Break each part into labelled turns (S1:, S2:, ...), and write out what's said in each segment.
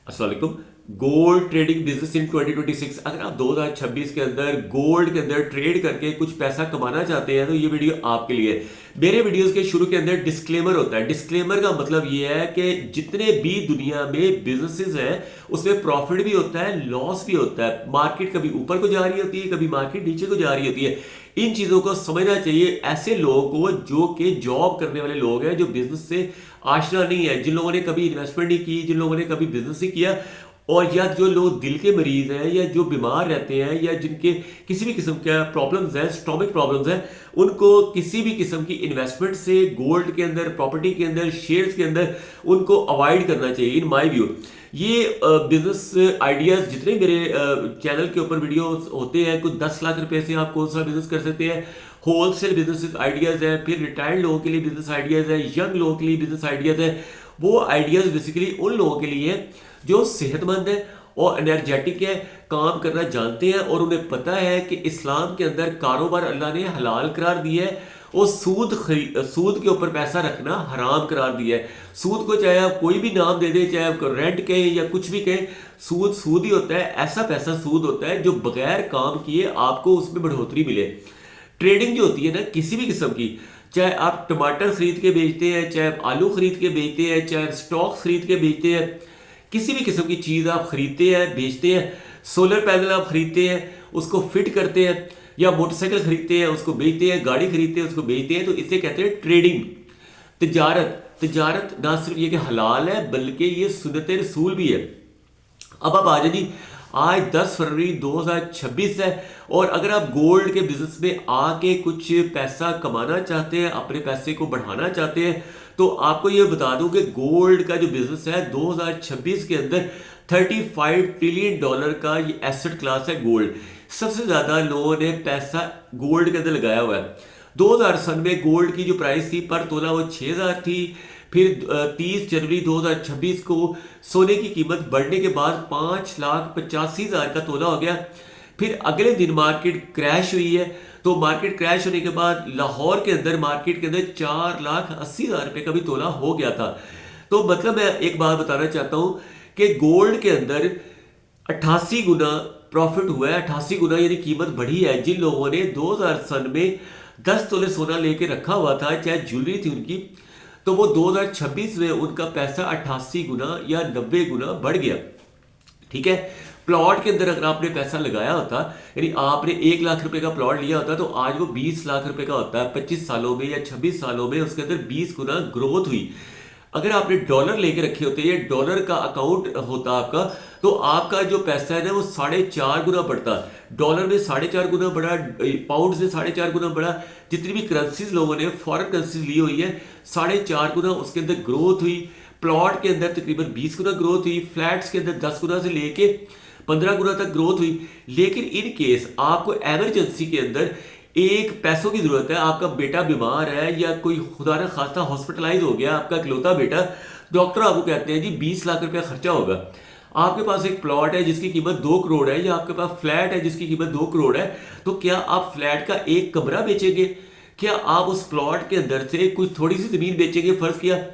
S1: अस्सलाम वालेकुम। Gold trading business in 2026। अगर आप 2026 के अंदर गोल्ड के अंदर ट्रेड करके कुछ पैसा कमाना चाहते हैं तो ये वीडियो आपके लिए है। मेरे वीडियोस के शुरू के अंदर डिस्क्लेमर होता है। डिस्क्लेमर का मतलब ये है कि जितने भी दुनिया में बिजनेसेस हैं उसमें प्रॉफिट भी होता है, लॉस भी होता है। मार्केट कभी ऊपर को जा रही होती है, कभी मार्केट नीचे को जा रही होती है। इन चीज़ों को समझना चाहिए ऐसे लोगों को जो कि जॉब करने वाले लोग हैं, जो बिजनेस से आशना नहीं है, जिन लोगों ने कभी इन्वेस्टमेंट नहीं की, जिन लोगों ने कभी बिजनेस नहीं किया, और या जो लोग दिल के मरीज हैं या जो बीमार रहते हैं या जिनके किसी भी किस्म का प्रॉब्लम्स हैं, स्टोमिक प्रॉब्लम्स हैं, उनको किसी भी किस्म की इन्वेस्टमेंट से गोल्ड के अंदर, प्रॉपर्टी के अंदर, शेयर्स के अंदर उनको अवॉइड करना चाहिए इन माय व्यू। ये बिजनेस आइडियाज जितने मेरे चैनल के ऊपर वीडियो होते हैं, कुछ 10 लाख रुपए से आप कौन सा बिजनेस कर सकते हैं, होलसेल बिजनेस आइडियाज है, फिर रिटायर्ड लोगों के लिए बिजनेस आइडियाज है, यंग लोगों के लिए बिजनेस आइडियाज है। वो आइडियाज बेसिकली उन लोगों के लिए है जो सेहतमंद है और एनर्जेटिक है, काम करना जानते हैं और उन्हें पता है कि इस्लाम के अंदर कारोबार अल्लाह ने हलाल करार दिया है और सूद के ऊपर पैसा रखना हराम करार दिया है। सूद को चाहे आप कोई भी नाम दे दें, चाहे आप रेंट कहें या कुछ भी कहें, सूद सूद ही होता है। ऐसा पैसा सूद होता है जो बगैर काम किए आपको उसमें बढ़ोतरी मिले। ट्रेडिंग जो होती है ना किसी भी किस्म की, चाहे आप टमाटर खरीद के बेचते हैं, चाहे आप आलू खरीद के बेचते हैं, चाहे आप स्टॉक खरीद के बेचते हैं, किसी भी किस्म की चीज़ आप खरीदते हैं बेचते हैं, सोलर पैनल आप खरीदते हैं उसको फिट करते हैं, या मोटरसाइकिल खरीदते हैं उसको बेचते हैं, गाड़ी खरीदते हैं उसको बेचते हैं, तो इसे कहते हैं ट्रेडिंग। तिजारत तिजारत ना सिर्फ ये कि हलाल है बल्कि ये सुन्नत रसूल भी है। अब आप आ जाए जी, आज 10 फरवरी 2026 है और अगर आप गोल्ड के बिजनेस में आके कुछ पैसा कमाना चाहते हैं, अपने पैसे को बढ़ाना चाहते हैं, तो आपको ये बता दूं कि गोल्ड का जो बिजनेस है 2026 के अंदर $35 ट्रिलियन का ये एसेट क्लास है गोल्ड। सबसे ज्यादा लोगों ने पैसा गोल्ड के अंदर लगाया हुआ है। 2000 सन में गोल्ड की जो प्राइस थी पर तोला वो 6000 थी। फिर 30 जनवरी 2026 को सोने की कीमत बढ़ने के बाद 5,85,000 का तोला हो गया। फिर अगले दिन मार्केट क्रैश हुई है, तो मार्केट क्रैश होने के बाद लाहौर के अंदर मार्केट के अंदर 4,80,000 रुपए का भी तोला हो गया था। तो मतलब मैं एक बात बताना चाहता हूं कि गोल्ड के अंदर 88 गुना प्रॉफिट हुआ है। 88 गुना यानी कीमत बढ़ी है। जिन लोगों ने 2000 सन में 10 तोले सोना लेके रखा हुआ था, चाहे ज्वेलरी थी उनकी, तो वो 2026 में उनका पैसा 88 गुना या 90 गुना बढ़ गया। ठीक है। प्लॉट के अंदर अगर आपने पैसा लगाया होता, यानी आपने 1 लाख रुपए का प्लॉट लिया होता, तो आज वो 20 लाख रुपए का होता है। 25 सालों में या 26 सालों में उसके अंदर 20 गुना ग्रोथ हुई। अगर आपने डॉलर लेके रखे होते, ये डॉलर का अकाउंट होता आपका, तो आपका जो पैसा है ना वो 4.5 गुना बढ़ता। डॉलर में 4.5 गुना बढ़ा, पाउंड में 4.5 गुना बढ़ा। जितनी भी करेंसीज लोगों ने फॉरेन करेंसीज ली हुई है, 4.5 गुना उसके अंदर ग्रोथ हुई। प्लॉट के अंदर तकरीबन 20 गुना ग्रोथ हुई। फ्लैट्स के अंदर 10 गुना से लेके 15 गुना तक ग्रोथ हुई। लेकिन इन केस आपको एमरजेंसी के अंदर एक पैसों की जरूरत है, आपका बेटा बीमार है या कोई खुदा न खास्ता हॉस्पिटलाइज हो गया, आपका इकलौता बेटा, डॉक्टर आपको कहते हैं जी 20 लाख रुपया खर्चा होगा। आपके पास एक प्लॉट है जिसकी कीमत 2 करोड़ है, या आपके पास फ्लैट है जिसकी कीमत 2 करोड़ है, तो क्या आप फ्लैट का एक कमरा बेचेंगे? क्या आप उस प्लॉट के अंदर से कुछ थोड़ी सी जमीन बेचेंगे? फर्ज किया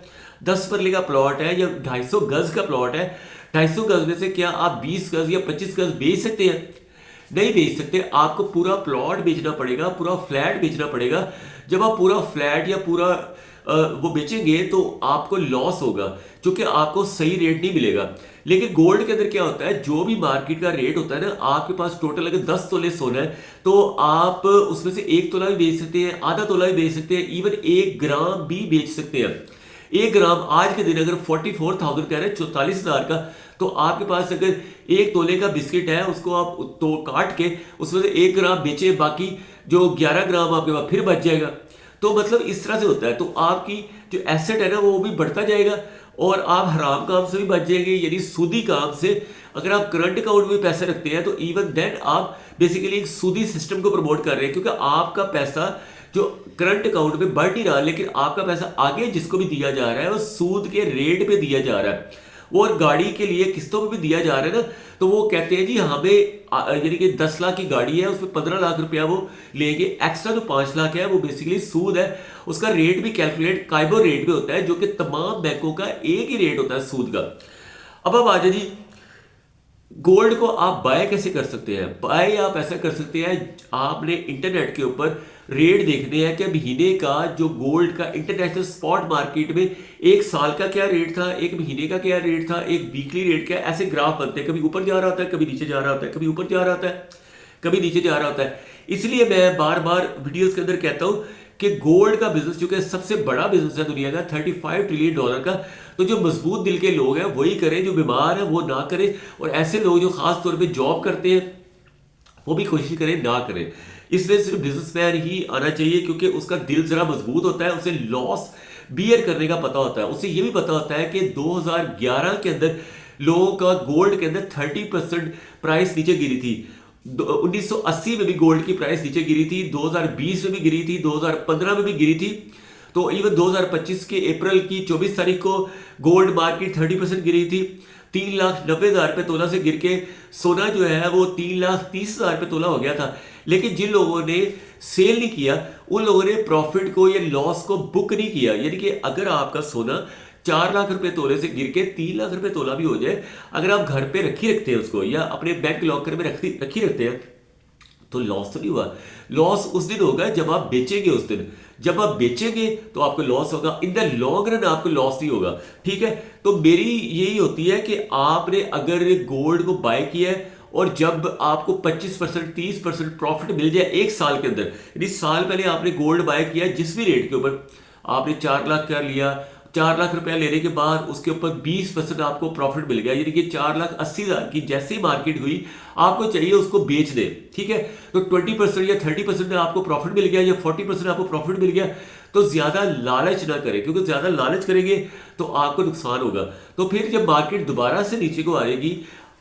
S1: 10 मरले का प्लॉट है या 250 गज का प्लॉट है, 250 गज में से क्या आप 20 गज या 25 गज बेच सकते हैं? नहीं बेच सकते। आपको पूरा प्लॉट बेचना पड़ेगा, पूरा फ्लैट बेचना पड़ेगा। जब आप पूरा फ्लैट या पूरा वो बेचेंगे तो आपको लॉस होगा, क्योंकि आपको सही रेट नहीं मिलेगा। लेकिन गोल्ड के अंदर क्या होता है, जो भी मार्केट का रेट होता है ना, आपके पास टोटल अगर 10 तोले सोना है तो आप उसमें से 1 तोला भी बेच सकते हैं, आधा तोला भी बेच सकते हैं, इवन 1 ग्राम भी बेच सकते हैं। 1 ग्राम आज के दिन अगर 44,000 कह रहे हैं, 44,000 का, तो आपके पास अगर 1 तोले का बिस्किट है, उसको आप तो काट के उसमें से 1 ग्राम बेचे, बाकी जो 11 ग्राम आपके पास फिर बच जाएगा। तो मतलब इस तरह से होता है। तो आपकी जो एसेट है ना वो भी बढ़ता जाएगा और आप हराम काम से भी बच जाएंगे, यानी सूदी काम से। अगर आप करंट अकाउंट में पैसे रखते हैं तो इवन देन आप बेसिकली एक सूदी सिस्टम को प्रमोट कर रहे हैं, क्योंकि आपका पैसा जो करंट अकाउंट में बढ़ नहीं रहा, लेकिन आपका पैसा आगे जिसको भी दिया जा रहा है वो सूद के रेट पे दिया जा रहा है। और गाड़ी के लिए किस्तों पे भी दिया जा रहा है ना, तो वो कहते हैं जी हमें यानी कि 10 लाख की गाड़ी है, उसमें 15 लाख रुपया वो लेंगे, एक्स्ट्रा जो 5 लाख है वो बेसिकली सूद है। उसका रेट भी कैलकुलेट काइबो रेट पे होता है, जो कि तमाम बैंकों का एक ही रेट होता है सूद का। अब आ जाए जी, गोल्ड को आप बाय कैसे कर सकते हैं? बाय आप ऐसा कर सकते हैं, आपने इंटरनेट के ऊपर रेट देखने हैं कि महीने का जो गोल्ड का इंटरनेशनल स्पॉट मार्केट में एक साल का क्या रेट था, एक महीने का क्या रेट था, एक वीकली रेट क्या, ऐसे ग्राफ बनते हैं, कभी ऊपर जा रहा होता है, कभी नीचे जा रहा होता है, कभी ऊपर जा रहा होता है, कभी नीचे जा रहा होता है। इसलिए मैं बार बार वीडियोस के अंदर कहता हूं कि गोल्ड का बिजनेस जो कि सबसे बड़ा बिजनेस है दुनिया का, $35 ट्रिलियन का, तो जो मजबूत दिल के लोग हैं वही करें, जो बीमार है वो ना करें, और ऐसे लोग जो खास तौर पे जॉब करते हैं वो भी कोशिश करें ना करें। इसलिए सिर्फ बिजनेसमैन ही आना चाहिए, क्योंकि उसका दिल जरा मजबूत होता है, उसे लॉस बियर करने का पता होता है, उसे ये भी पता होता है कि 2011 के अंदर लोगों का गोल्ड के अंदर 30% प्राइस नीचे गिरी थी। 1980 में भी गोल्ड की प्राइस नीचे गिरी थी, 2020 में भी गिरी थी, 2015 में भी गिरी थी। तो इवन 2025 के अप्रैल की 24 तारीख को गोल्ड मार्केट 30% गिरी थी, 3,90,000 रुपये तोला से गिर के सोना जो है वो 3,30,000 रुपये तोला हो गया था। लेकिन जिन लोगों ने सेल नहीं किया, उन लोगों ने प्रॉफिट को या लॉस को बुक नहीं किया। यानी कि अगर आपका सोना 4 लाख रुपए तोले से गिर के 3 लाख रुपए तोला भी हो जाए, अगर आप घर पे रखी रखते हैं उसको या अपने बैंक लॉकर में रखी रखते हैं, तो लॉस तो नहीं हुआ। लॉस उस दिन होगा जब आप बेचेंगे, उस दिन जब आप बेचेंगे तो आपको लॉस होगा। इन द लॉन्ग रन आपको लॉस नहीं होगा। ठीक है, तो मेरी यही होती है कि आपने अगर गोल्ड को बाय किया है और जब आपको 25% 30% प्रॉफिट मिल जाए एक साल के अंदर, यानी साल पहले आपने गोल्ड बाय किया जिस भी रेट के ऊपर, आपने 4 लाख का लिया, 4 लाख रुपया लेने के बाद उसके ऊपर 20% आपको प्रॉफिट मिल गया, यानी कि 4,80,000 की जैसी मार्केट हुई आपको चाहिए उसको बेच दे। ठीक है, तो 20% या 30% आपको प्रॉफिट मिल गया या 40% आपको प्रॉफिट मिल गया, तो ज्यादा लालच ना करें, क्योंकि ज्यादा लालच करेंगे तो आपको नुकसान होगा। तो फिर जब मार्केट दोबारा से नीचे को आएगी,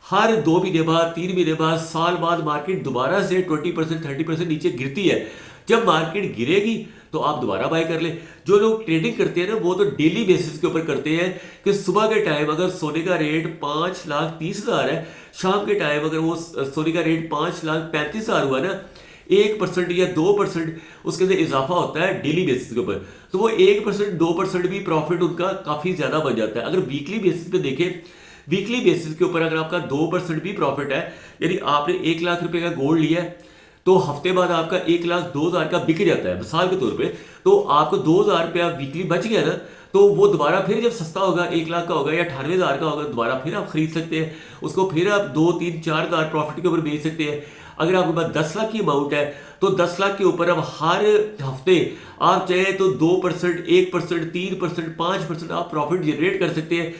S1: हर 2 महीने बाद, 3 महीने बाद, साल बाद मार्केट दोबारा से 20% 30% नीचे गिरती है। जब मार्केट गिरेगी तो आप दोबारा बाय कर ले। जो लोग ट्रेडिंग करते हैं ना, वो तो डेली बेसिस के ऊपर करते हैं कि सुबह के टाइम अगर सोने का रेट 5,30,000 है, शाम के टाइम अगर वो सोने का रेट 5,35,000 हुआ ना, 1% या 2% उसके अंदर इजाफा होता है डेली बेसिस के ऊपर, तो वो 1% 2% भी प्रॉफिट उनका काफी ज्यादा बन जाता है। अगर वीकली बेसिस पे देखें, वीकली बेसिस के ऊपर अगर आपका 2% भी प्रॉफिट है, यानी आपने 1 लाख रुपए का गोल्ड लिया है, तो हफ्ते बाद आपका 1,02,000 का बिक जाता है मिसाल के तौर पे, तो आपको 2,000 रुपया वीकली बच गया ना, तो वो दोबारा फिर जब सस्ता होगा 1 लाख का होगा या 98,000 का होगा, दोबारा फिर आप खरीद सकते हैं उसको, फिर आप 2, 3, 4,000 प्रॉफिट के ऊपर बेच सकते हैं। अगर आपके पास 10 लाख की अमाउंट है, तो 10 लाख के ऊपर अब हर हफ्ते आप चाहे तो 2%, 1%, 3%, 5% आप प्रॉफिट जनरेट कर सकते हैं।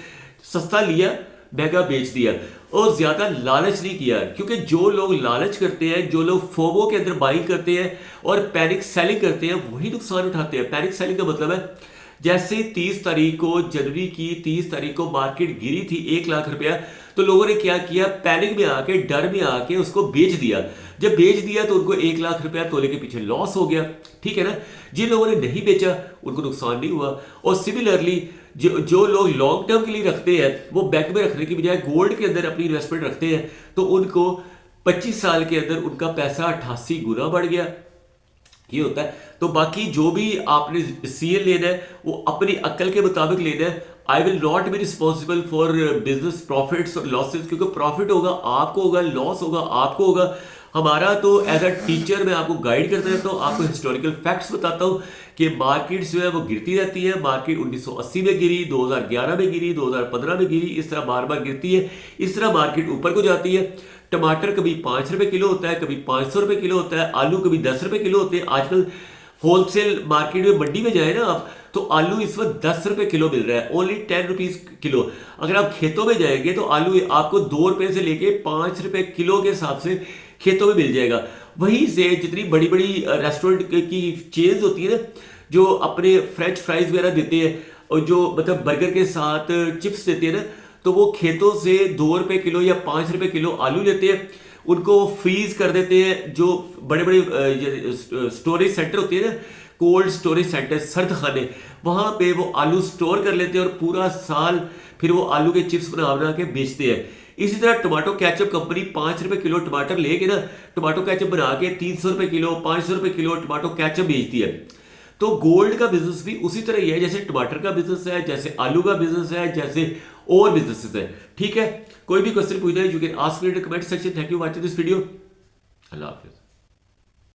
S1: सस्ता लिया, महंगा बेच दिया, और ज्यादा लालच नहीं किया। क्योंकि जो लोग लालच करते हैं, जो लोग फोमो के अंदर बाइंग करते हैं और पैनिक सेलिंग करते हैं, वही नुकसान उठाते हैं। पैनिक सेलिंग का मतलब है, जैसे 30 तारीख को, जनवरी की 30 तारीख को मार्केट गिरी थी 1 लाख रुपया, तो लोगों ने क्या किया, पैनिक में आके, डर में आके उसको बेच दिया। जब बेच दिया तो उनको 1 लाख रुपया तोले के पीछे लॉस हो गया। ठीक है ना, जिन लोगों ने नहीं बेचा उनको नुकसान नहीं हुआ। और सिमिलरली जो लोग लॉन्ग टर्म के लिए रखते हैं, वो बैंक में रखने की बजाय गोल्ड के अंदर अपनी इन्वेस्टमेंट रखते हैं, तो उनको 25 साल के अंदर उनका पैसा 88 गुना बढ़ गया। ये होता है। तो बाकी जो भी आपने सीएल लेना है वो अपनी अक्ल के मुताबिक लेना है। I will not be responsible for business profits और लॉसेस, क्योंकि प्रॉफिट होगा आपको होगा, लॉस होगा आपको होगा। हमारा तो एज अ टीचर मैं आपको गाइड करता रहता हूँ, आपको हिस्टोरिकल फैक्ट्स बताता हूँ कि मार्केट जो है वो गिरती रहती है। मार्केट 1980 में गिरी, 2011 में गिरी, 2015 में गिरी, इस तरह बार बार गिरती है। इस तरह मार्केट ऊपर को जाती है। टमाटर कभी 5 रुपए किलो होता है, कभी 500 रुपए किलो होता है, आलू कभी 10 रुपए किलो होते हैं। आजकल होलसेल मार्केट में, मंडी में जाए ना आप, तो आलू इस वक्त 10 रुपए किलो मिल रहा है, ओनली 10 रुपीज किलो। अगर आप खेतों में जाएंगे तो आलू आपको 2 रुपए से लेके 5 रुपए किलो के हिसाब से खेतों में मिल जाएगा। वहीं से जितनी बड़ी बड़ी रेस्टोरेंट की चेन्स होती है ना, जो अपने फ्रेंच फ्राइज वगैरह देते हैं और जो मतलब बर्गर के साथ चिप्स देते हैं ना, तो वो खेतों से 2 रुपए किलो या 5 रुपए किलो आलू लेते हैं, उनको फ्रीज कर देते हैं। जो बड़े बड़े स्टोरेज सेंटर होते हैं ना, कोल्ड स्टोरेज सेंटर, सर्द खाने, वहां पे वो आलू स्टोर कर लेते हैं और पूरा साल फिर वो आलू के चिप्स बना बना के बेचते हैं। इसी तरह टमाटो केचप कंपनी 5 रुपए किलो टमाटर लेके ना, टमाटो केचप बना के 300 रुपए किलो, 500 रुपए किलो टमाटो केचप बेचती है। तो गोल्ड का बिजनेस भी उसी तरह ही है जैसे टमाटर का बिजनेस है, जैसे आलू का बिजनेस है, जैसे और बिजनेसेस है। ठीक है, कोई भी क्वेश्चन पूछना है you can ask me in the comment section. Thank you watching this video. Allah Hafiz.